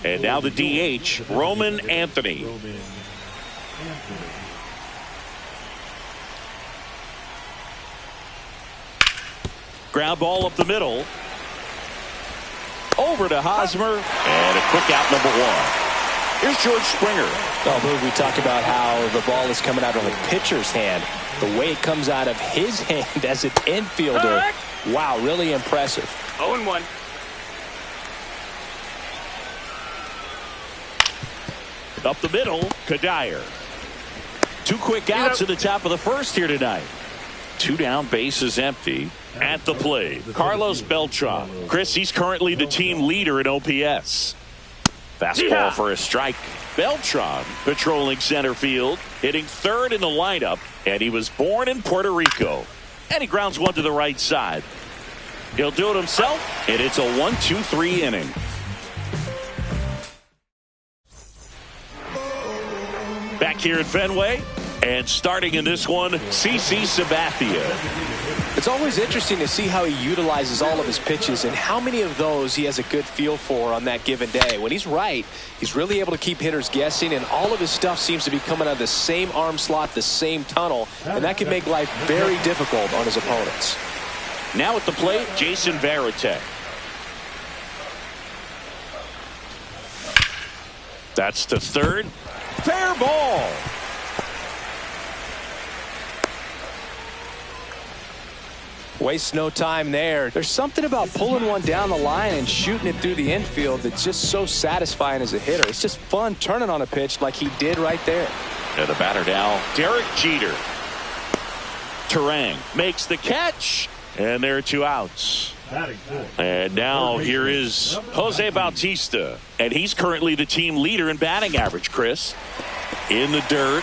And now the DH, Roman Anthony. Ground ball up the middle. Over to Hosmer. And a quick out, number one. Here's George Springer. Oh, we talk about how the ball is coming out of the pitcher's hand. The way it comes out of his hand as an infielder. Wow, really impressive. 0-1. Up the middle, Kadire. Two quick outs at the top of the first here tonight. Two down, bases empty. At the plate, Carlos Beltran. Chris, he's currently the team leader in OPS. Fastball for a strike. Beltran patrolling center field, hitting third in the lineup, and he was born in Puerto Rico. And he grounds one to the right side. He'll do it himself, and it's a 1-2-3 inning. Back here at Fenway, and starting in this one, CC Sabathia. It's always interesting to see how he utilizes all of his pitches and how many of those he has a good feel for on that given day. When he's right, he's really able to keep hitters guessing, and all of his stuff seems to be coming out of the same arm slot, the same tunnel, and that can make life very difficult on his opponents. Now at the plate, Jason Varitek. That's to third. Fair ball. Wastes no time there. There's something about pulling one down the line and shooting it through the infield that's just so satisfying as a hitter. It's just fun turning on a pitch like he did right there. And the batter now, Derek Jeter. Turang makes the catch, and there are two outs. And now here is Jose Bautista, and he's currently the team leader in batting average, Chris. In the dirt.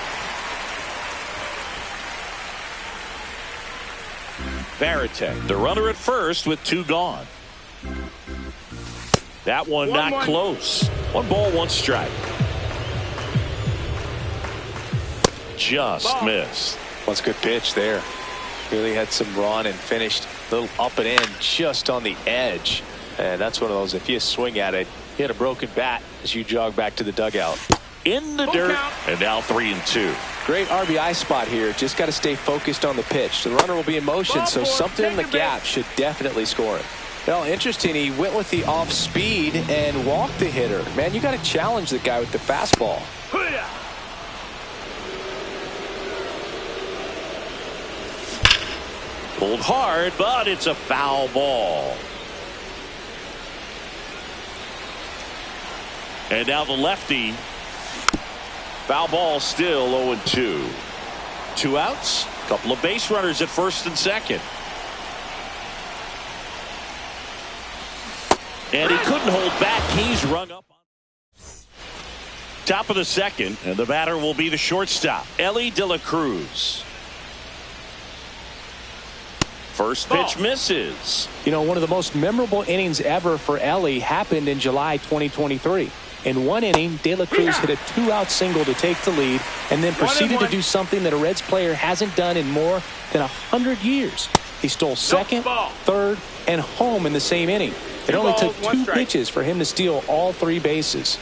Varitek, the runner at first with two gone. That one not close. 1 ball, 1 strike. Just missed. That's a good pitch there. Really had some run and finished a little up and in just on the edge. And that's one of those, if you swing at it, you hit a broken bat as you jog back to the dugout. In the dirt, and now 3-2. Great RBI spot here. Just got to stay focused on the pitch. The runner will be in motion, so something in the gap should definitely score it. Well, interesting. He went with the off speed and walked the hitter. Man, you got to challenge the guy with the fastball. Pulled hard, but it's a foul ball. And now the lefty. Foul ball, still 0-2. 2 outs, couple of base runners at first and second. And he couldn't hold back. He's rung up. Top of the second, and the batter will be the shortstop, Elly De La Cruz. First pitch misses. You know, one of the most memorable innings ever for Elly happened in July 2023. In one inning, De La Cruz hit a 2-out single to take the lead and then proceeded to do something that a Reds player hasn't done in more than 100 years. He stole second, third, and home in the same inning. It only took 2 pitches for him to steal all 3 bases.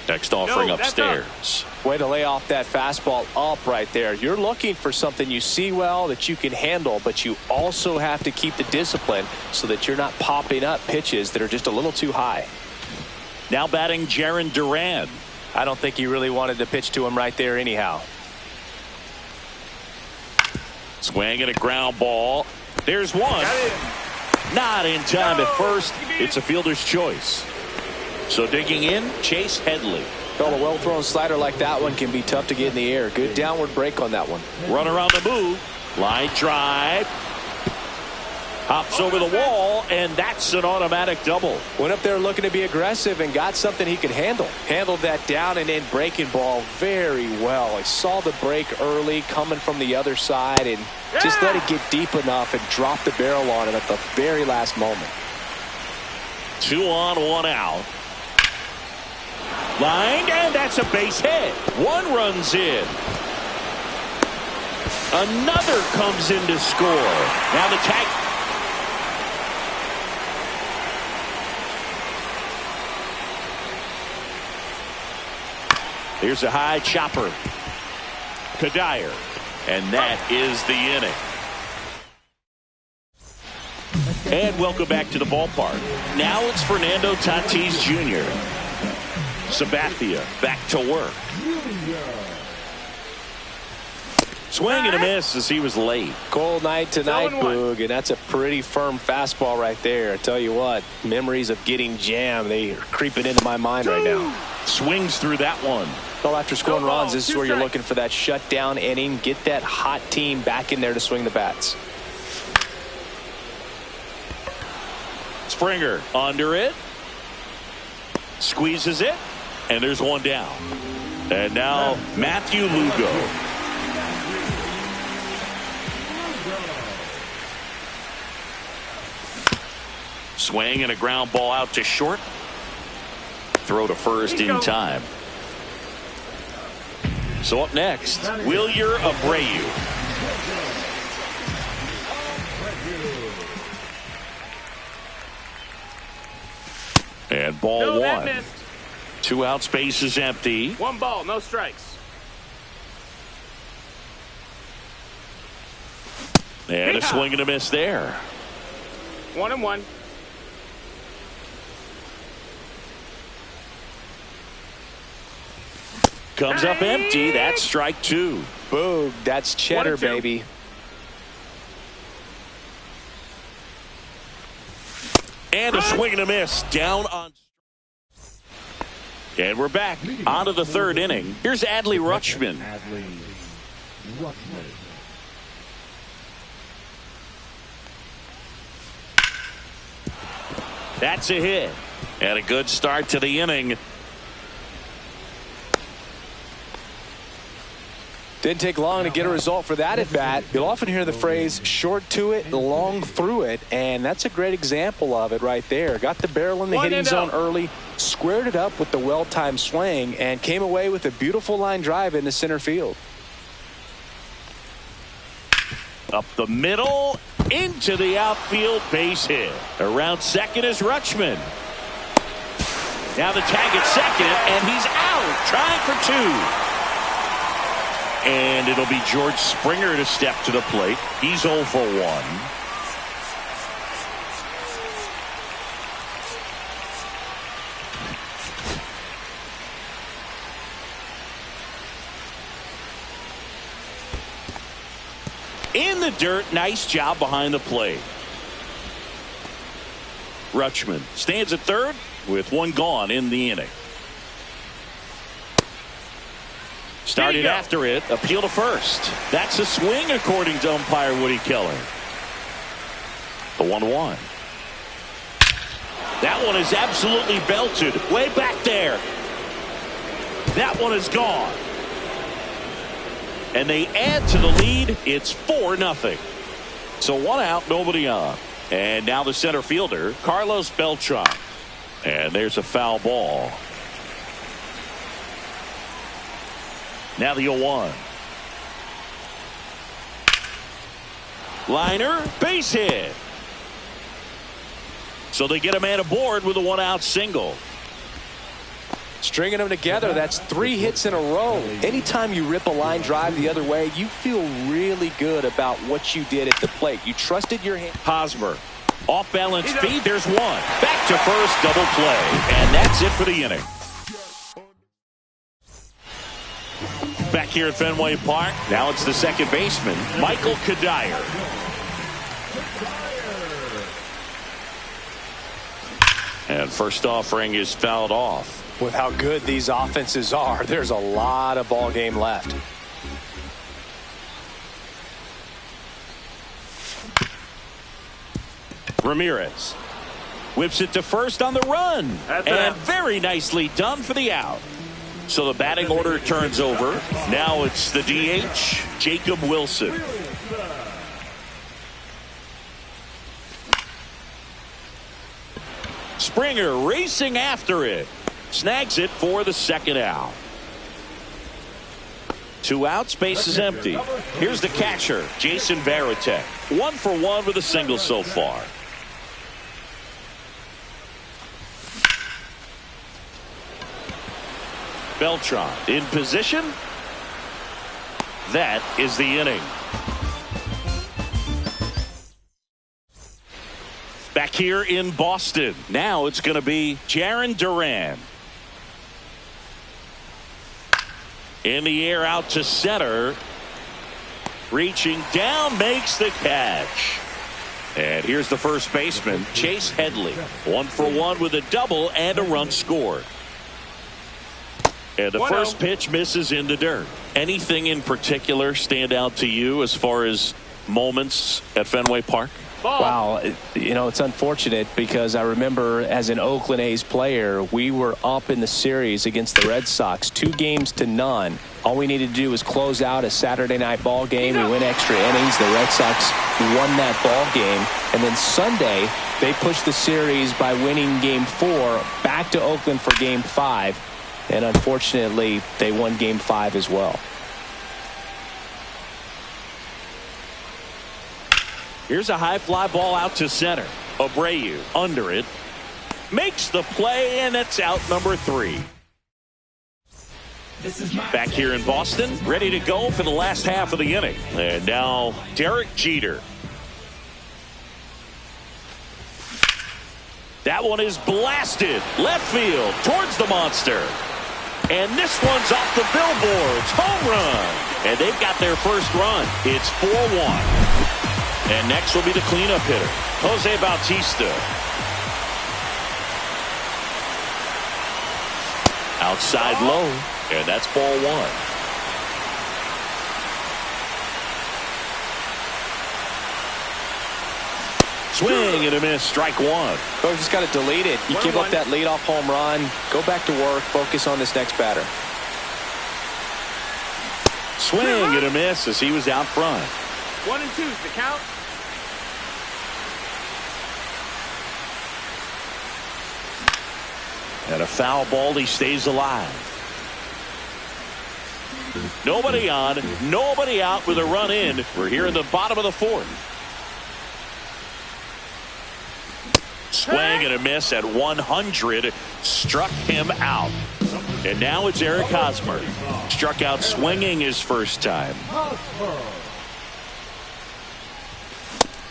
Next offering upstairs. Way to lay off that fastball up right there. You're looking for something you see well that you can handle, but you also have to keep the discipline so that you're not popping up pitches that are just a little too high. Now batting Jarren Duran. I don't think he really wanted to pitch to him right there anyhow. Swing and a ground ball. There's one. Not in time at first. It's a fielder's choice. So digging in, Chase Headley. Well, a well-thrown slider like that one can be tough to get in the air. Good downward break on that one. Runner on the move. Line drive. Hops over the wall, and that's an automatic double. Went up there looking to be aggressive and got something he could handle. Handled that down and in breaking ball very well. He saw the break early coming from the other side and just let it get deep enough and drop the barrel on it at the very last moment. 2 on, 1 out. Line, and that's a base hit. 1 runs in. Another comes in to score. Now the tag. Here's a high chopper. Kadire. And that is the inning. And welcome back to the ballpark. Now it's Fernando Tatis Jr. Sabathia back to work. Swing and a miss as he was late. Cold night tonight, Boog, and that's a pretty firm fastball right there. I tell you what, memories of getting jammed, they are creeping into my mind right now. Swings through that one. Well, after scoring runs, this is where you're looking for that shutdown inning. Get that hot team back in there to swing the bats. Springer under it. Squeezes it. And there's one down. And now Matthew Lugo. Swing and a ground ball out to short. Throw to first in time. So up next, Wilyer Abreu. And ball one. 2 outs, base is empty. 1 ball, no strikes. And a swing and a miss there. 1-1. Comes up empty. That's strike 2. Boog, that's cheddar, baby. And a swing and a miss. Down on. And we're back onto the third inning. Here's Adley Rutschman. That's a hit. And a good start to the inning. Didn't take long to get a result for that at bat. You'll often hear the phrase short to it, long through it, and that's a great example of it right there. Got the barrel in the hitting zone early, squared it up with the well-timed swing, and came away with a beautiful line drive into center field. Up the middle, into the outfield, base hit. Around second is Rutschman. Now the tag at second, and he's out, trying for 2. And it'll be George Springer to step to the plate. He's 0 for 1. In the dirt, nice job behind the plate. Rutschman stands at third with 1 gone in the inning. Started after it, appeal to first. That's a swing according to umpire Woody Keller. The 1-1. That one is absolutely belted. Way back there. That one is gone. And they add to the lead. It's 4-0. So 1 out, nobody on. And now the center fielder, Carlos Beltran. And there's a foul ball. Now the 0-1. Liner, base hit. So they get a man aboard with a 1-out single. Stringing them together, that's 3 hits in a row. Anytime you rip a line drive the other way, you feel really good about what you did at the plate. You trusted your hand. Hosmer, off balance feed, there's 1. Back to first, double play. And that's it for the inning. Back here at Fenway Park, now it's the second baseman, Michael Kadire. And first offering is fouled off. With how good these offenses are, there's a lot of ball game left. Ramirez whips it to first on the run. And very nicely done for the out. So the batting order turns over. Now it's the DH, Jacob Wilson. Springer racing after it. Snags it for the second out. 2 outs, base is empty. Here's the catcher, Jason Varitek. 1 for 1 with a single so far. Beltran in position. That is the inning. Back here in Boston. Now it's going to be Jarren Duran. In the air out to center. Reaching down, makes the catch. And here's the first baseman, Chase Headley. 1 for 1 with a double and a run scored. And the first pitch misses in the dirt. Anything in particular stand out to you as far as moments at Fenway Park? Wow, you know, it's unfortunate because I remember as an Oakland A's player, we were up in the series against the Red Sox 2-0. All we needed to do was close out a Saturday night ball game. We went extra innings. The Red Sox won that ball game. And then Sunday, they pushed the series by winning Game 4 back to Oakland for Game 5. And unfortunately, they won Game 5 as well. Here's a high fly ball out to center. Abreu under it. Makes the play, and it's out number 3. Back here in Boston, ready to go for the last half of the inning. And now Derek Jeter. That one is blasted. Left field towards the monster. And this one's off the billboards. Home run. And they've got their first run. It's 4-1. And next will be the cleanup hitter, Jose Bautista. Outside low, and that's ball 1. Swing and a miss, strike 1. Coach just got to delete it. You give up that leadoff home run, go back to work, focus on this next batter. Swing and a miss as he was out front. 1 and 2's the count. And a foul ball, he stays alive. Nobody on, nobody out with a run in. We're here in the bottom of the 4th. Swing and a miss at 100. Struck him out. And now it's Eric Hosmer. Struck out swinging his first time.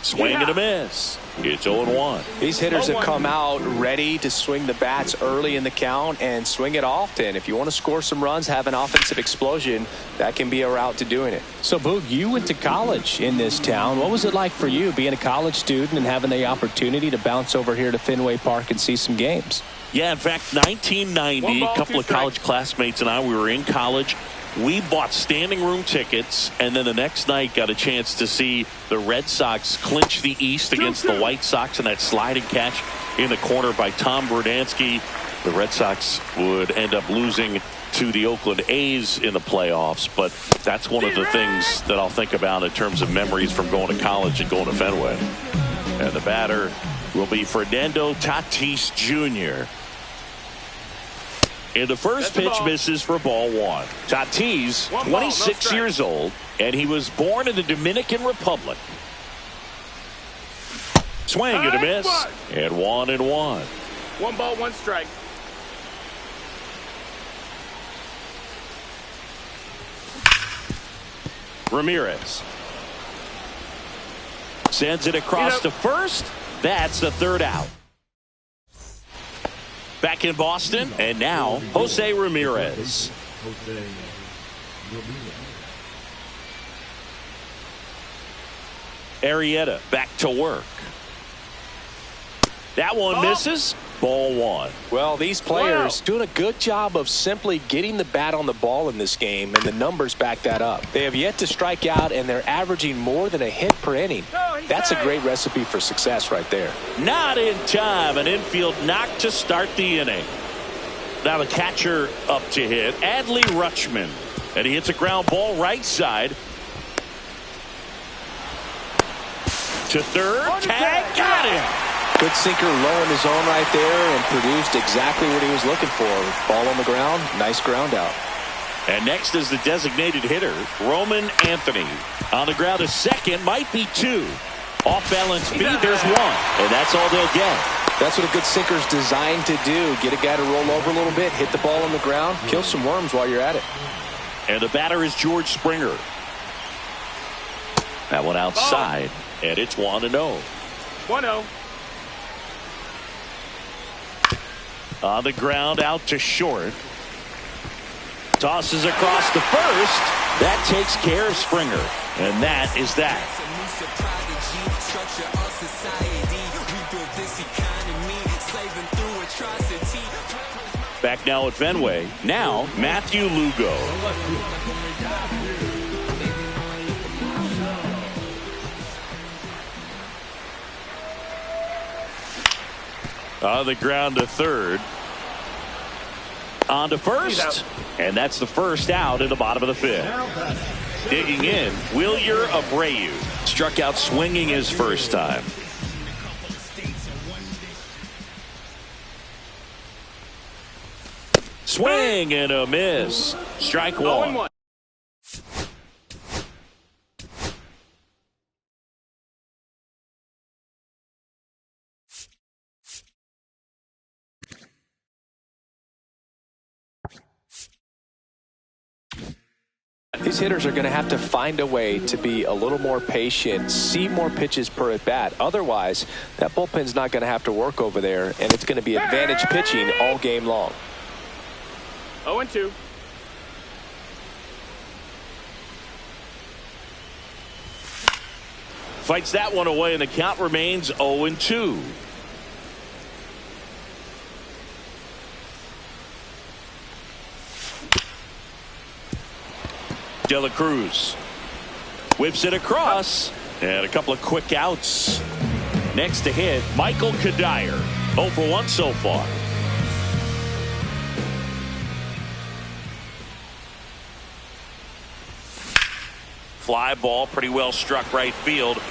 Swing and a miss. It's 0-1. These hitters have come out ready to swing the bats early in the count and swing it often. If you want to score some runs, have an offensive explosion, that can be a route to doing it. So, Boog, you went to college in this town. What was it like for you being a college student and having the opportunity to bounce over here to Fenway Park and see some games? Yeah, in fact, 1990, a couple of college classmates and I, we were in college. We bought standing room tickets, and then the next night got a chance to see the Red Sox clinch the East against the White Sox in that sliding catch in the corner by Tom Berdansky. The Red Sox would end up losing to the Oakland A's in the playoffs, but that's one of the things that I'll think about in terms of memories from going to college and going to Fenway. And the batter will be Fernando Tatis Jr. And the first pitch misses for ball 1. Tatis, 26 years old, and he was born in the Dominican Republic. Swing and a miss, and 1-1. 1 ball, 1 strike. Ramirez sends it across to first. That's the 3rd out. Back in Boston, and now Jose Ramirez. Arrieta back to work. That one misses. Ball 1. Well, these players doing a good job of simply getting the bat on the ball in this game, and the numbers back that up. They have yet to strike out, and they're averaging more than a hit per inning. That's a great recipe for success right there. Not in time. An infield knock to start the inning. Now the catcher up to hit, Adley Rutschman. And he hits a ground ball right side. To third. Tag. Got him. Good sinker low in the zone right there and produced exactly what he was looking for. Ball on the ground, nice ground out. And next is the designated hitter, Roman Anthony. On the ground to second, might be 2. Off balance speed, there's 1. And that's all they'll get. That's what a good sinker's designed to do. Get a guy to roll over a little bit, hit the ball on the ground, kill some worms while you're at it. And the batter is George Springer. That one outside, and it's 1-0. 1-0. On the ground, out to short. Tosses across the first. That takes care of Springer. And that is that. Back now at Fenway. Now, Matthew Lugo. On the ground to third. On to first. And that's the first out in the bottom of the fifth. Digging in, Wilyer Abreu. Struck out swinging his first time. Swing and a miss. Strike one. These hitters are going to have to find a way to be a little more patient, see more pitches per at bat. Otherwise, that bullpen's not going to have to work over there, and it's going to be advantage pitching all game long. 0-2. Fights that one away, and the count remains 0-2. De La Cruz whips it across, and a couple of quick outs. Next to hit, Michael Kadire. 0 for 1 so far. Fly ball, pretty well struck right field.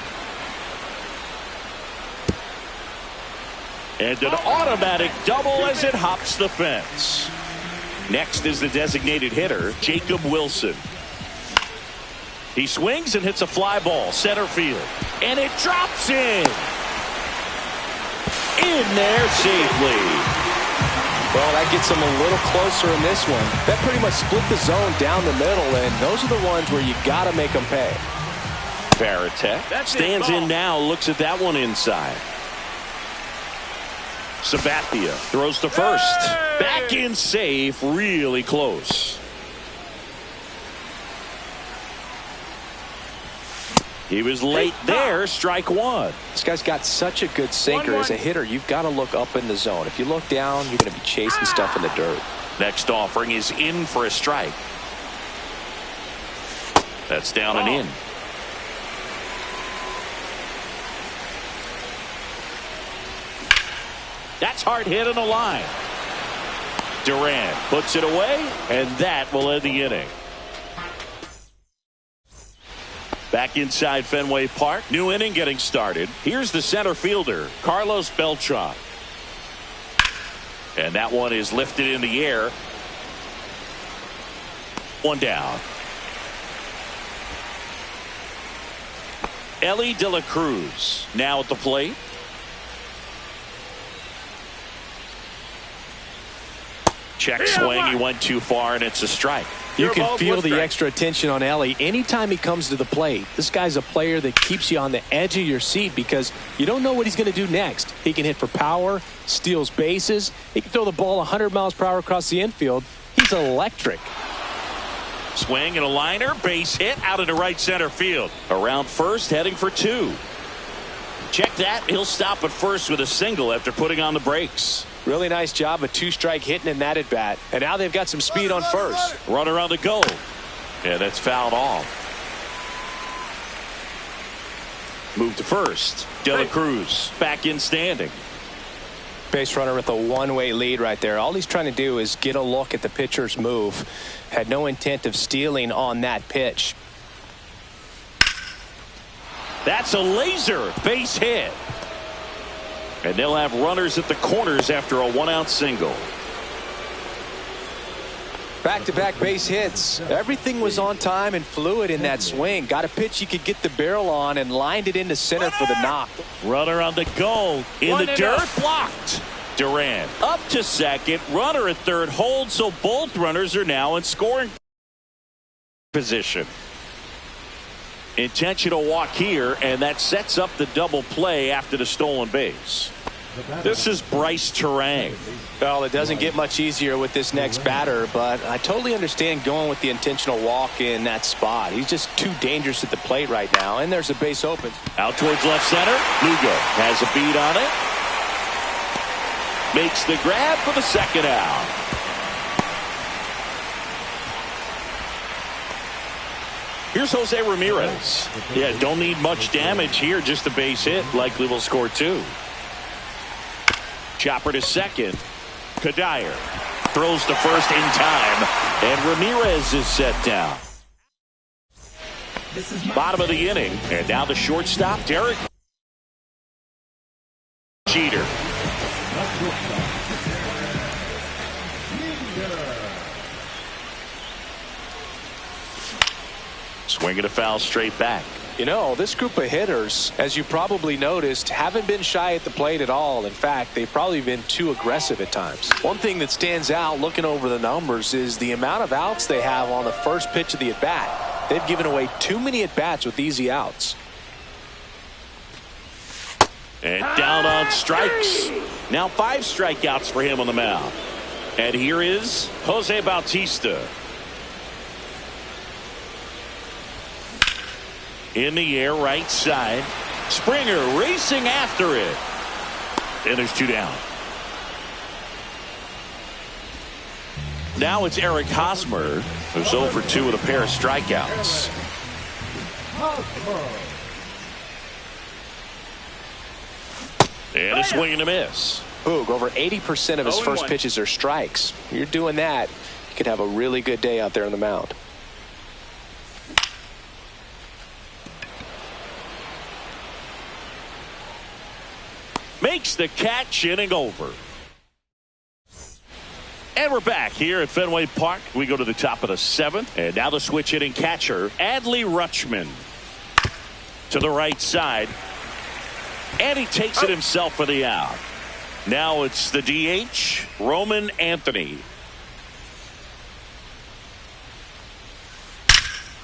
And an automatic double as it hops the fence. Next is the designated hitter, Jacob Wilson. He swings and hits a fly ball center field, and it drops in there safely. Well, that gets him a little closer in this one. That pretty much split the zone down the middle, and those are the ones where you got to make them pay. Varitek stands in now, looks at that one inside. Sabathia throws to first. Back in safe, really close. He was late there, strike one. This guy's got such a good sinker. As a hitter, you've got to look up in the zone. If you look down, you're going to be chasing stuff in the dirt. Next offering is in for a strike. That's down and in. That's hard hit on the line. Duran puts it away, and that will end the inning. Back inside Fenway Park. New inning getting started. Here's the center fielder, Carlos Beltran. And that one is lifted in the air. One down. Elly De La Cruz now at the plate. Check swing. He went too far, and it's a strike. You can feel the extra attention on Elly anytime he comes to the plate. This guy's a player that keeps you on the edge of your seat because you don't know what he's going to do next. He can hit for power, steals bases. He can throw the ball 100 miles per hour across the infield. He's electric. Swing and a liner, base hit out into right center field. Around first, heading for two. Check that. He'll stop at first with a single after putting on the brakes. Really nice job of two-strike hitting in that at-bat. And now they've got some speed on first. Runner on the go. Yeah, that's fouled off. Move to first. De La Cruz back in standing. Base runner with a one-way lead right there. All he's trying to do is get a look at the pitcher's move. Had no intent of stealing on that pitch. That's a laser base hit. And they'll have runners at the corners after a one-out single. Back-to-back base hits. Everything was on time and fluid in that swing. Got a pitch you could get the barrel on and lined it into center for the knock. Runner on the go. In the dirt. Blocked. Duran up to second. Runner at third. Hold, so both runners are now in scoring position. Intentional walk here, and that sets up the double play after the stolen base. This is Bryce Turang. Well, it doesn't get much easier with this next batter, but I totally understand going with the intentional walk in that spot. He's just too dangerous at the plate right now, and there's a base open. Out towards left center. Lugo has a beat on it. Makes the grab for the second out. Here's Jose Ramirez. Yeah, don't need much damage here, just a base hit. Likely will score two. Chopper to second. Kadire throws to first in time, and Ramirez is set down. Bottom of the inning, and now the shortstop, Derek Jeter. Swinging a foul straight back. You know, this group of hitters, as you probably noticed, haven't been shy at the plate at all. In fact, they've probably been too aggressive at times. One thing that stands out looking over the numbers is the amount of outs they have on the first pitch of the at-bat. They've given away too many at-bats with easy outs. And down on strikes. Now 5 strikeouts for him on the mound. And here is Jose Bautista. In the air, right side. Springer racing after it. And there's 2 down. Now it's Eric Hosmer, who's 0 for 2 with a pair of strikeouts. And a swing and a miss. Boog, over 80% of his first pitches are strikes. You're doing that, you could have a really good day out there on the mound. Makes the catch, inning over. And we're back here at Fenway Park. We go to the top of the 7th. And now the switch hitting catcher, Adley Rutschman. To the right side. And he takes it himself for the out. Now it's the DH, Roman Anthony.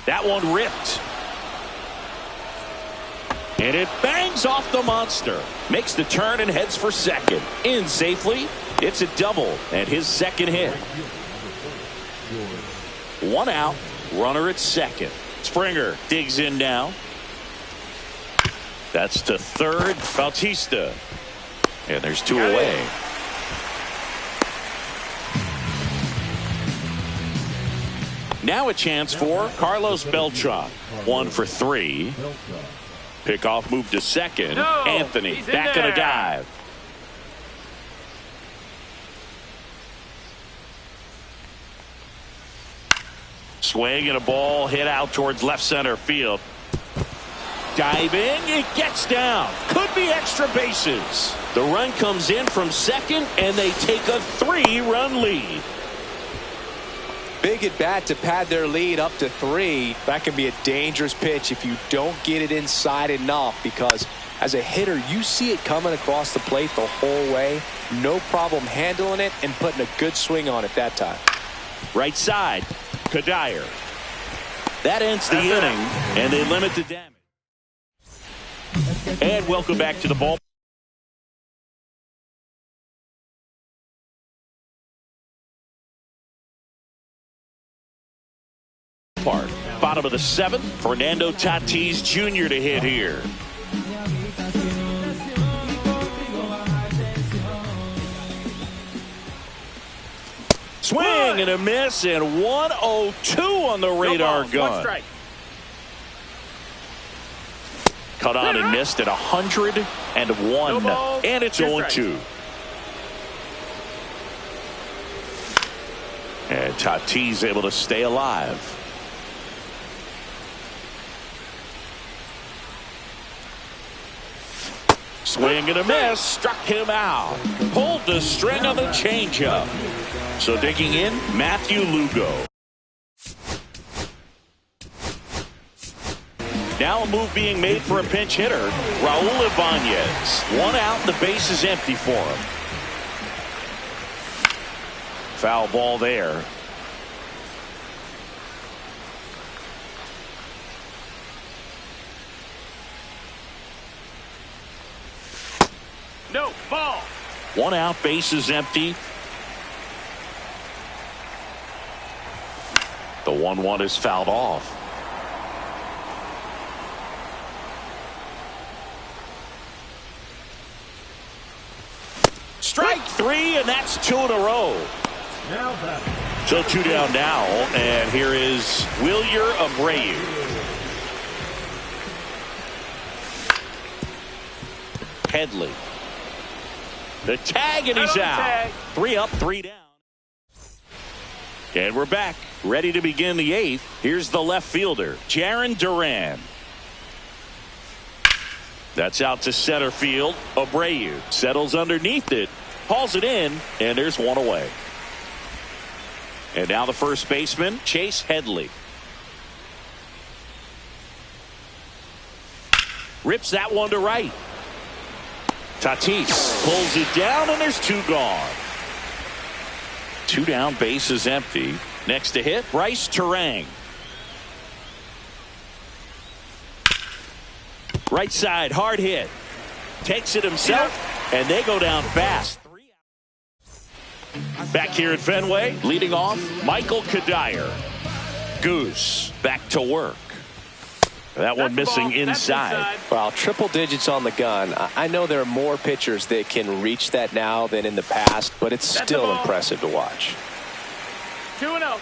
That one ripped. And it bangs off the monster. Makes the turn and heads for second. In safely. It's a double and his second hit. 1 out. Runner at second. Springer digs in now. That's to third. Bautista. And there's 2 away. Now a chance for Carlos Beltran. 1 for 3. Pickoff move to second. No, Anthony back on a dive. Swing and a ball hit out towards left center field. Diving, it gets down. Could be extra bases. The run comes in from second, and they take a 3-run lead. Big at bat to pad their lead up to 3. That can be a dangerous pitch if you don't get it inside enough, because as a hitter you see it coming across the plate the whole way. No problem handling it and putting a good swing on it that time. Right side, Kadire. That ends the inning, and they limit the damage. And welcome back to the ball. Bottom of the 7th, Fernando Tatis Jr. to hit here. Swing and a miss, and 102 on the radar gun. 1 strike. Cut on and missed at 101. And it's 0-2. And Tatis able to stay alive. Swing and a miss. Struck him out. Pulled the string on the changeup. So digging in, Matthew Lugo. Now a move being made for a pinch hitter, Raul Ibanez. 1 out, and the base is empty for him. Foul ball there. No, ball. 1 out, base is empty. The 1-1 is fouled off. Strike 3, and that's 2 in a row. So 2 down now, and here is Wilyer Abreu. Headley. The tag, and he's out. 3 up, 3 down. And we're back, ready to begin the 8th. Here's the left fielder, Jarren Duran. That's out to center field. Abreu settles underneath it, hauls it in, and there's 1 away. And now the first baseman, Chase Headley. Rips that one to right. Tatis pulls it down, and there's 2 gone. 2 down, base is empty. Next to hit, Bryce Turang. Right side, hard hit. Takes it himself, and they go down fast. Back here at Fenway, leading off, Michael Kadire. Goose back to work. That one missing inside. Well, triple digits on the gun. I know there are more pitchers that can reach that now than in the past, but it's still impressive to watch. 2-0.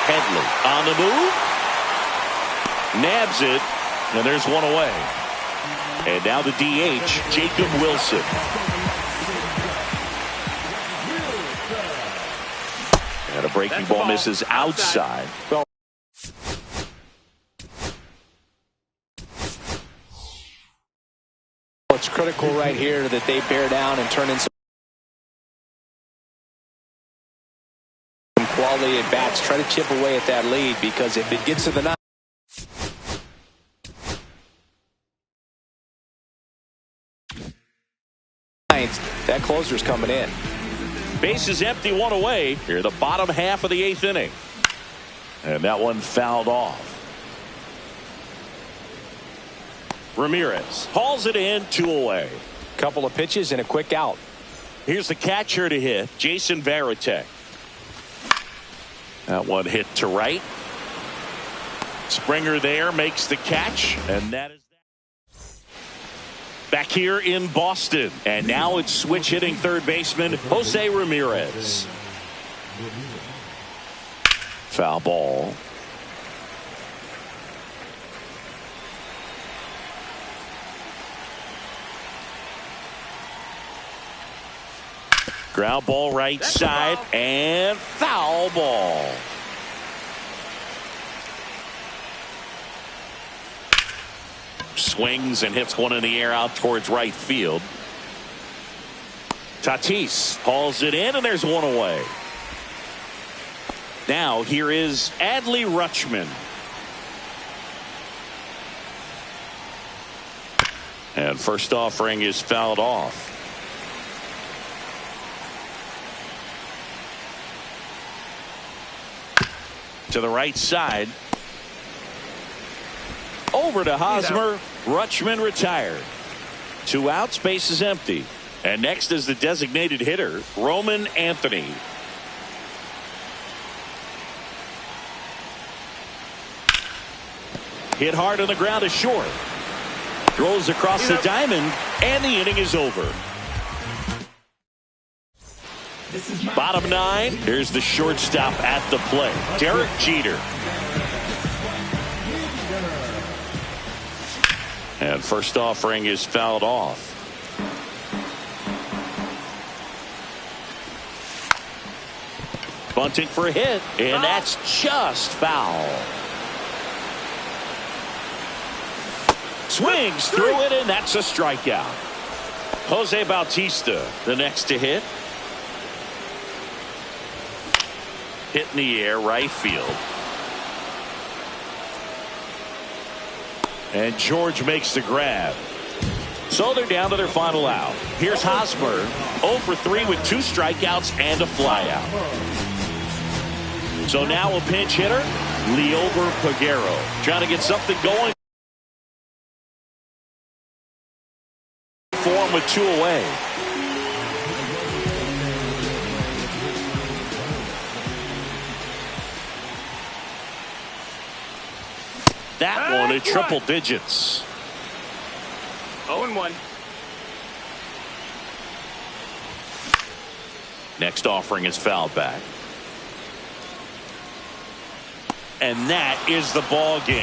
Headley on the move. Nabs it, and there's 1 away. And now the DH, Jacob Wilson. And a breaking ball misses outside. Well, it's critical right here that they bear down and turn in some quality at bats. Try to chip away at that lead, because if it gets to the 9th, that closer's coming in. Base is empty, 1 away. Here, the bottom half of the 8th inning. And that one fouled off. Ramirez hauls it in, 2 away. Couple of pitches and a quick out. Here's the catcher to hit, Jason Varitek. That one hit to right. Springer there makes the catch, and that is that. Back here in Boston, and now it's switch hitting third baseman Jose Ramirez. Foul ball. Ground ball right side, and foul ball. Swings and hits one in the air out towards right field. Tatis hauls it in, and there's 1 away. Now here is Adley Rutschman. And first offering is fouled off. To the right side. Over to Hosmer. Rutschman retired. 2 outs, base is empty. And next is the designated hitter, Roman Anthony. Hit hard on the ground is short. Throws across the diamond, and the inning is over. Bottom 9, here's the shortstop at the plate, Derek Jeter. And first offering is fouled off. Bunting for a hit, and that's just foul. Swings through it, and that's a strikeout. Jose Bautista, the next to hit. Hit in the air, right field. And George makes the grab. So they're down to their final out. Here's Hosmer, 0 for 3 with 2 strikeouts and a flyout. So now a pinch hitter, Liover Peguero, trying to get something going for him with 2 away. That one at triple digits. 0-1. Next offering is fouled back. And that is the ball game.